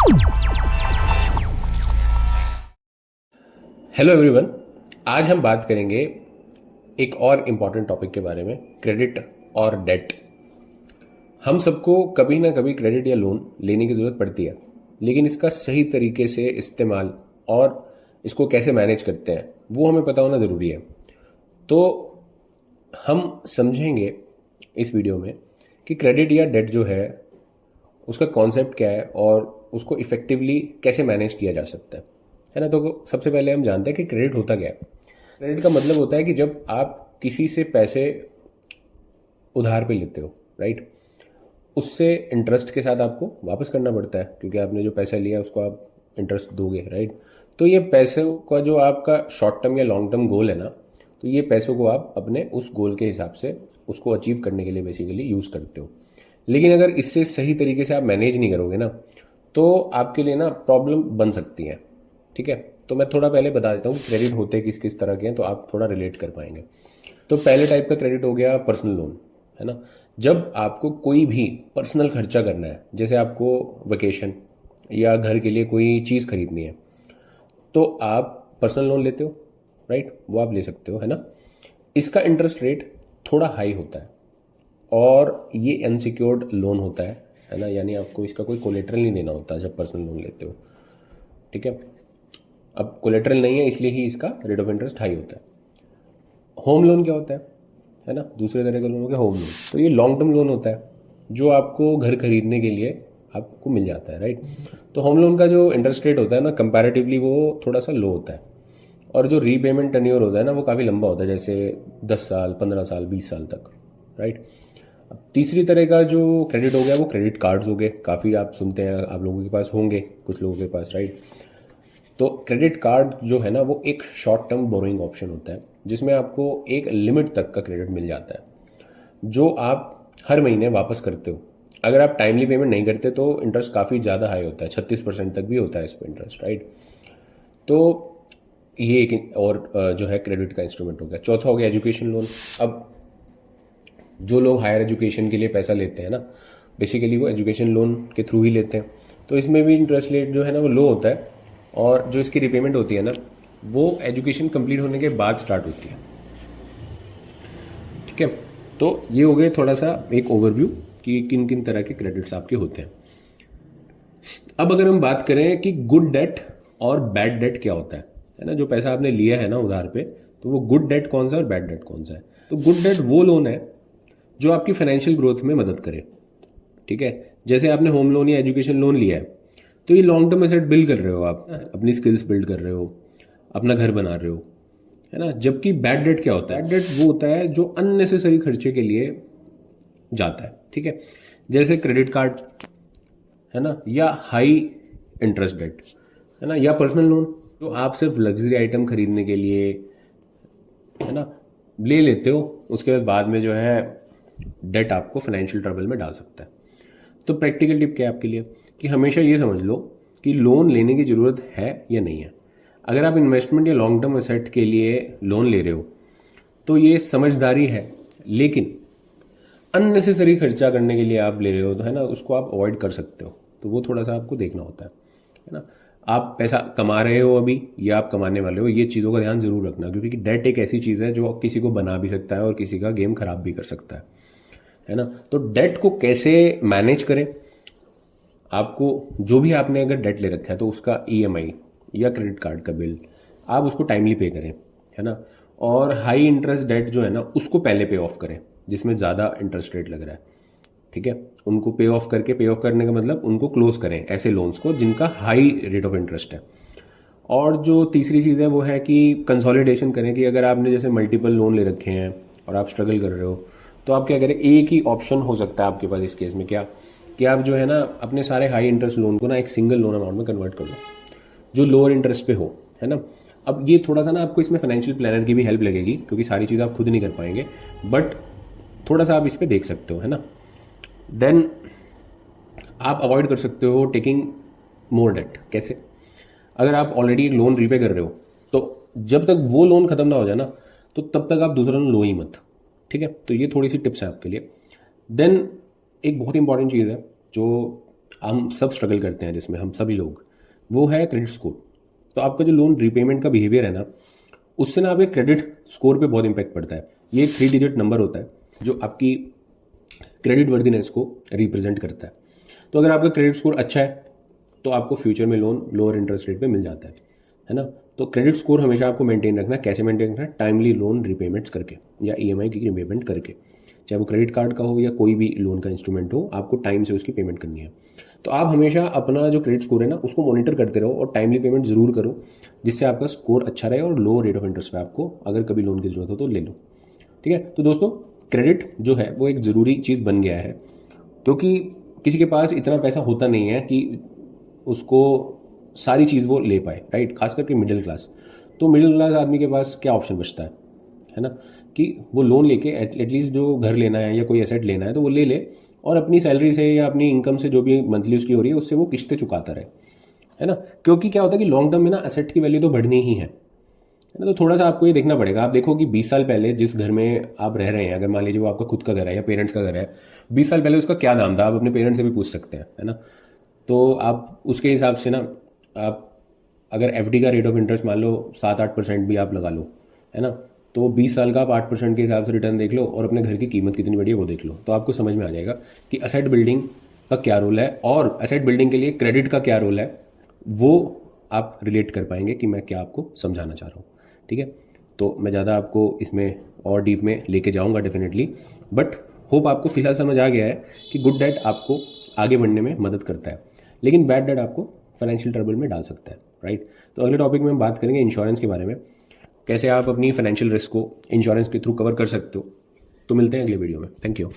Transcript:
Hello everyone. आज हम बात करेंगे एक और इम्पॉर्टेंट टॉपिक के बारे में, क्रेडिट और डेट। हम सबको कभी ना कभी क्रेडिट या लोन लेने की ज़रूरत पड़ती है, लेकिन इसका सही तरीके से इस्तेमाल और इसको कैसे मैनेज करते हैं वो हमें पता होना ज़रूरी है। तो हम समझेंगे इस वीडियो में कि क्रेडिट या डेट जो है उसका कॉन्सेप्ट क्या है और उसको इफ़ेक्टिवली कैसे मैनेज किया जा सकता है ना। तो सबसे पहले हम जानते हैं कि क्रेडिट होता क्या है। क्रेडिट का मतलब होता है कि जब आप किसी से पैसे उधार पे लेते हो, राइट, उससे इंटरेस्ट के साथ आपको वापस करना पड़ता है, क्योंकि आपने जो पैसा लिया उसको आप इंटरेस्ट दोगे, राइट। तो ये पैसों का जो आपका शॉर्ट टर्म या लॉन्ग टर्म गोल है ना, तो ये पैसों को आप अपने उस गोल के हिसाब से उसको अचीव करने के लिए बेसिकली यूज़ करते हो। लेकिन अगर इससे सही तरीके से आप मैनेज नहीं करोगे ना, तो आपके लिए ना प्रॉब्लम बन सकती है। ठीक है, तो मैं थोड़ा पहले बता देता हूँ क्रेडिट होते किस किस तरह के हैं, तो आप थोड़ा रिलेट कर पाएंगे। तो पहले टाइप का क्रेडिट हो गया पर्सनल लोन, है ना। जब आपको कोई भी पर्सनल खर्चा करना है, जैसे आपको वेकेशन या घर के लिए कोई चीज़ खरीदनी है, तो आप पर्सनल लोन लेते हो, राइट, वो आप ले सकते हो, है ना। इसका इंटरेस्ट रेट थोड़ा हाई होता है और ये अनसिक्योर्ड लोन होता है ना, यानी आपको इसका कोई कोलेटरल नहीं देना होता जब पर्सनल लोन लेते हो। ठीक है, अब कोलेटरल नहीं है इसलिए ही इसका रेट ऑफ इंटरेस्ट हाई होता है। होम लोन क्या होता है ना, दूसरे तरह का लोन हो गया होम लोन। तो ये लॉन्ग टर्म लोन होता है जो आपको घर खरीदने के लिए आपको मिल जाता है, राइट। तो होम लोन का जो इंटरेस्ट रेट होता है ना, कंपैरेटिवली वो थोड़ा सा लो होता है, और जो रीपेमेंट टेन्योर होता है ना वो काफ़ी लंबा होता है, जैसे 10 साल, 15 साल, 20 साल तक, राइट। अब तीसरी तरह का जो क्रेडिट हो गया वो क्रेडिट कार्ड्स हो गए। काफ़ी आप सुनते हैं, आप लोगों के पास होंगे, कुछ लोगों के पास, राइट। तो क्रेडिट कार्ड जो है ना वो एक शॉर्ट टर्म बोरोइंग ऑप्शन होता है, जिसमें आपको एक लिमिट तक का क्रेडिट मिल जाता है जो आप हर महीने वापस करते हो। अगर आप टाइमली पेमेंट नहीं करते तो इंटरेस्ट काफ़ी ज़्यादा हाई होता है, 36% तक भी होता है इस पर इंटरेस्ट, राइट। तो ये एक और जो है क्रेडिट का इंस्ट्रूमेंट हो गया। चौथा हो गया एजुकेशन लोन। अब जो लोग हायर एजुकेशन के लिए पैसा लेते हैं ना, बेसिकली वो एजुकेशन लोन के थ्रू ही लेते हैं, तो इसमें भी इंटरेस्ट रेट जो है ना वो लो होता है, और जो इसकी रिपेमेंट होती है ना वो एजुकेशन कंप्लीट होने के बाद स्टार्ट होती है। ठीक है, तो ये हो गए थोड़ा सा एक ओवरव्यू कि किन किन तरह के क्रेडिट्स आपके होते हैं। अब अगर हम बात करें कि गुड डेट और बैड डेट क्या होता है ना, जो पैसा आपने लिया है ना उधार पे, तो वो गुड डेट कौन सा है और बैड डेट कौन सा है। तो गुड डेट वो लोन है जो आपकी फाइनेंशियल ग्रोथ में मदद करे। ठीक है, जैसे आपने होम लोन या एजुकेशन लोन लिया है, तो ये लॉन्ग टर्म एसेट बिल्ड कर रहे हो, आप अपनी स्किल्स बिल्ड कर रहे हो, अपना घर बना रहे हो, है ना। जबकि बैड डेट क्या होता है, बैड डेट वो होता है जो अननेसेसरी खर्चे के लिए जाता है। ठीक है, जैसे क्रेडिट कार्ड, है ना, या हाई इंटरेस्ट डेट, है ना, या पर्सनल लोन जो आप सिर्फ लग्जरी आइटम खरीदने के लिए, है ना, ले लेते हो, उसके बाद में जो है डेट आपको फाइनेंशियल ट्रबल में डाल सकता है। तो प्रैक्टिकल टिप क्या है आपके लिए कि हमेशा ये समझ लो कि लोन लेने की ज़रूरत है या नहीं है। अगर आप इन्वेस्टमेंट या लॉन्ग टर्म एसेट के लिए लोन ले रहे हो तो ये समझदारी है, लेकिन अननेसेसरी खर्चा करने के लिए आप ले रहे हो तो, है ना, उसको आप अवॉइड कर सकते हो। तो वो थोड़ा सा आपको देखना होता है ना। आप पैसा कमा रहे हो अभी या आप कमाने वाले हो, ये चीज़ों का ध्यान जरूर रखना, क्योंकि डेट एक ऐसी चीज़ है जो किसी को बना भी सकता है और किसी का गेम खराब भी कर सकता है ना। तो डेट को कैसे मैनेज करें, आपको जो भी आपने अगर डेट ले रखा है तो उसका ईएमआई या क्रेडिट कार्ड का बिल आप उसको टाइमली पे करें, है ना। और हाई इंटरेस्ट डेट जो है ना उसको पहले पे ऑफ करें, जिसमें ज़्यादा इंटरेस्ट रेट लग रहा है। ठीक है, उनको पे ऑफ करके, पे ऑफ करने का मतलब उनको क्लोज करें, ऐसे लोन्स को जिनका हाई रेट ऑफ इंटरेस्ट है। और जो तीसरी चीज़ है वो है कि कंसोलिडेशन करें, कि अगर आपने जैसे मल्टीपल लोन ले रखे हैं और आप स्ट्रगल कर रहे हो, तो आप क्या करें, एक ही ऑप्शन हो सकता है आपके पास इस केस में, क्या कि आप जो है ना अपने सारे हाई इंटरेस्ट लोन को ना एक सिंगल लोन अमाउंट में कन्वर्ट कर लो जो लोअर इंटरेस्ट पे हो, है ना। अब ये थोड़ा सा ना आपको इसमें फाइनेंशियल प्लानर की भी हेल्प लगेगी, क्योंकि सारी चीज़ आप खुद नहीं कर पाएंगे, बट थोड़ा सा आप इस पर देख सकते हो, है ना। देन आप अवॉइड कर सकते हो टेकिंग मोर डेट। कैसे, अगर आप ऑलरेडी एक लोन रीपे कर रहे हो तो जब तक वो लोन खत्म ना हो जाए ना, तो तब तक आप दूसरा लोन लो ही मत। ठीक है, तो ये थोड़ी सी टिप्स है आपके लिए। देन एक बहुत इंपॉर्टेंट चीज़ है जो हम सब स्ट्रगल करते हैं, जिसमें हम सभी लोग, वो है क्रेडिट स्कोर। तो आपका जो लोन रिपेमेंट का बिहेवियर है ना, उससे ना आपके क्रेडिट स्कोर पे बहुत इंपैक्ट पड़ता है। ये एक 3 डिजिट नंबर होता है जो आपकी क्रेडिट वर्दीनेस को रिप्रेजेंट करता है। तो अगर आपका क्रेडिट स्कोर अच्छा है तो आपको फ्यूचर में लोन लोअर इंटरेस्ट रेट पे मिल जाता है ना। तो क्रेडिट स्कोर हमेशा आपको मेंटेन रखना है। कैसे मेंटेन रखना है? टाइमली लोन रिपेमेंट्स करके या ईएमआई की रिपेमेंट करके, चाहे वो क्रेडिट कार्ड का हो या कोई भी लोन का इंस्ट्रूमेंट हो, आपको टाइम से उसकी पेमेंट करनी है। तो आप हमेशा अपना जो क्रेडिट स्कोर है ना, उसको मॉनिटर करते रहो और टाइमली पेमेंट ज़रूर करो, जिससे आपका स्कोर अच्छा रहे और लो रेट ऑफ इंटरेस्ट पे आपको अगर कभी लोन की ज़रूरत हो तो ले लो। ठीक है। तो दोस्तों, क्रेडिट जो है वो एक ज़रूरी चीज़ बन गया है, क्योंकि किसी के पास इतना पैसा होता नहीं है कि उसको सारी चीज़ वो ले पाए, राइट। खास करके मिडिल क्लास। तो मिडिल क्लास आदमी के पास क्या ऑप्शन बचता है ना, कि वो लोन लेके एटलीस्ट जो घर लेना है या कोई एसेट लेना है तो वो ले ले, और अपनी सैलरी से या अपनी इनकम से जो भी मंथली उसकी हो रही है उससे वो किस्तें चुकाता रहे, है ना। क्योंकि क्या होता है कि लॉन्ग टर्म में ना एसेट की वैल्यू तो बढ़नी ही है ना। तो थोड़ा सा आपको ये देखना पड़ेगा। आप देखो कि 20 साल पहले जिस घर में आप रह रहे हैं, अगर मान लीजिए वो आपका खुद का घर है या पेरेंट्स का घर है, 20 साल पहले उसका क्या दाम था, आप अपने पेरेंट्स से भी पूछ सकते हैं, है ना। तो आप उसके हिसाब से ना, आप अगर एफडी का रेट ऑफ इंटरेस्ट मान लो 7-8% भी आप लगा लो, है ना, तो 20 साल का आप 8% के हिसाब से रिटर्न देख लो और अपने घर की कीमत कितनी बढ़ी है वो देख लो, तो आपको समझ में आ जाएगा कि असेट बिल्डिंग का क्या रोल है और असेट बिल्डिंग के लिए क्रेडिट का क्या रोल है। वो आप रिलेट कर पाएंगे कि मैं क्या आपको समझाना चाह रहा हूँ। ठीक है। तो मैं ज़्यादा आपको इसमें और डीप में लेके जाऊँगा डेफिनेटली, बट होप आपको फिलहाल समझ आ गया है कि गुड डेट आपको आगे बढ़ने में मदद करता है, लेकिन बैड डेट आपको फाइनेंशियल ट्रबल में डाल सकता है, राइट। तो अगले टॉपिक में हम बात करेंगे इंश्योरेंस के बारे में, कैसे आप अपनी फाइनेंशियल रिस्क को इंश्योरेंस के थ्रू कवर कर सकते हो। तो मिलते हैं अगले वीडियो में। Thank you.